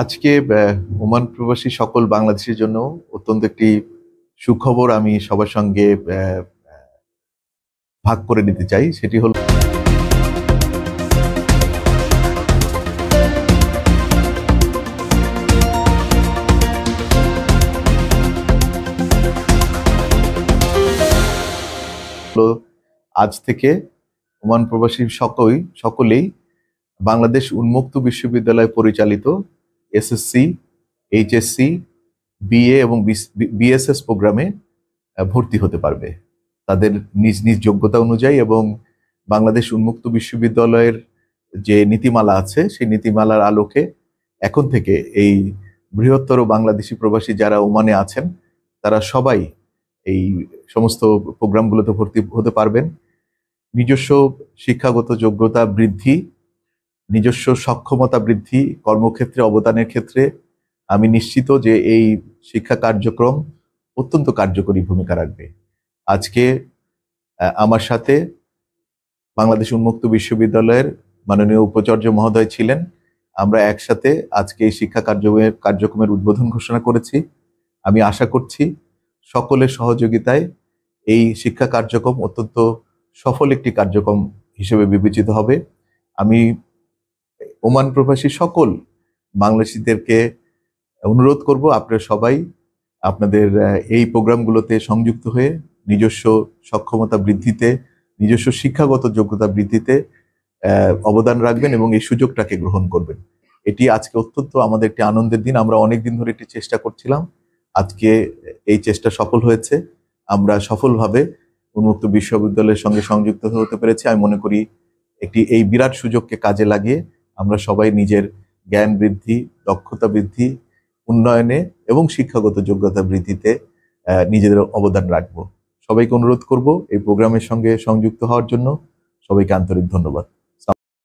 আজকে ওমান প্রবাসী সকল বাংলাদেশের জন্য অত্যন্ত একটি সুখবর আমি সবার সঙ্গে ভাগ করে নিতে চাই। সেটি হলো আজ থেকে ওমান প্রবাসী সকলেই বাংলাদেশ উন্মুক্ত বিশ্ববিদ্যালয় পরিচালিত এসএসসি, এইচএসসি, বিএ এবং বিএসএস প্রোগ্রামে ভর্তি হতে পারবে তাদের নিজ নিজ যোগ্যতা অনুযায়ী। এবং বাংলাদেশ উন্মুক্ত বিশ্ববিদ্যালয়ের যে নীতিমালা আছে সেই নীতিমালার আলোকে এখন থেকে এই বৃহত্তর বাংলাদেশি প্রবাসী যারা ওমানে আছেন তারা সবাই এই সমস্ত প্রোগ্রামগুলোতে ভর্তি হতে পারবেন। নিজস্ব শিক্ষাগত যোগ্যতা বৃদ্ধি, নিজস্ব সক্ষমতা বৃদ্ধি, কর্মক্ষেত্রে অবদানের ক্ষেত্রে আমি নিশ্চিত যে এই শিক্ষা কার্যক্রম অত্যন্ত কার্যকরী ভূমিকা রাখবে। আজকে আমার সাথে বাংলাদেশ উন্মুক্ত বিশ্ববিদ্যালয়ের মাননীয় উপাচার্য মহোদয় ছিলেন। আমরা একসাথে আজকে এই শিক্ষা কার্যক্রমের উদ্বোধন ঘোষণা করেছি। আমি আশা করছি সকলের সহযোগিতায় এই শিক্ষা কার্যক্রম অত্যন্ত সফল একটি কার্যক্রম হিসেবে বিবেচিত হবে। আমি ওমান প্রবাসী সকল বাংলাদেশিদেরকে অনুরোধ করব আপনারা সবাই আপনাদের এই প্রোগ্রামগুলোতে সংযুক্ত হয়ে নিজস্ব সক্ষমতা বৃদ্ধিতে, নিজস্ব শিক্ষাগত যোগ্যতা বৃদ্ধিতে অবদান রাখবেন এবং এই সুযোগটাকে গ্রহণ করবেন। এটি আজকে অত্যন্ত আমাদের একটি আনন্দের দিন। আমরা অনেকদিন ধরে একটি চেষ্টা করছিলাম, আজকে এই চেষ্টা সফল হয়েছে। আমরা সফলভাবে উন্মুক্ত বিশ্ববিদ্যালয়ের সঙ্গে সংযুক্ত হতে পেরেছি। আমি মনে করি এই বিরাট সুযোগকে কাজে লাগিয়ে আমরা সবাই নিজের জ্ঞান বৃদ্ধি, দক্ষতা বৃদ্ধি, উন্নয়নে এবং শিক্ষাগত যোগ্যতা বৃদ্ধিতে নিজেদের অবদান রাখবো। সবাইকে অনুরোধ করব এই প্রোগ্রামের সঙ্গে সংযুক্ত হওয়ার জন্য। সবাইকে আন্তরিক ধন্যবাদ।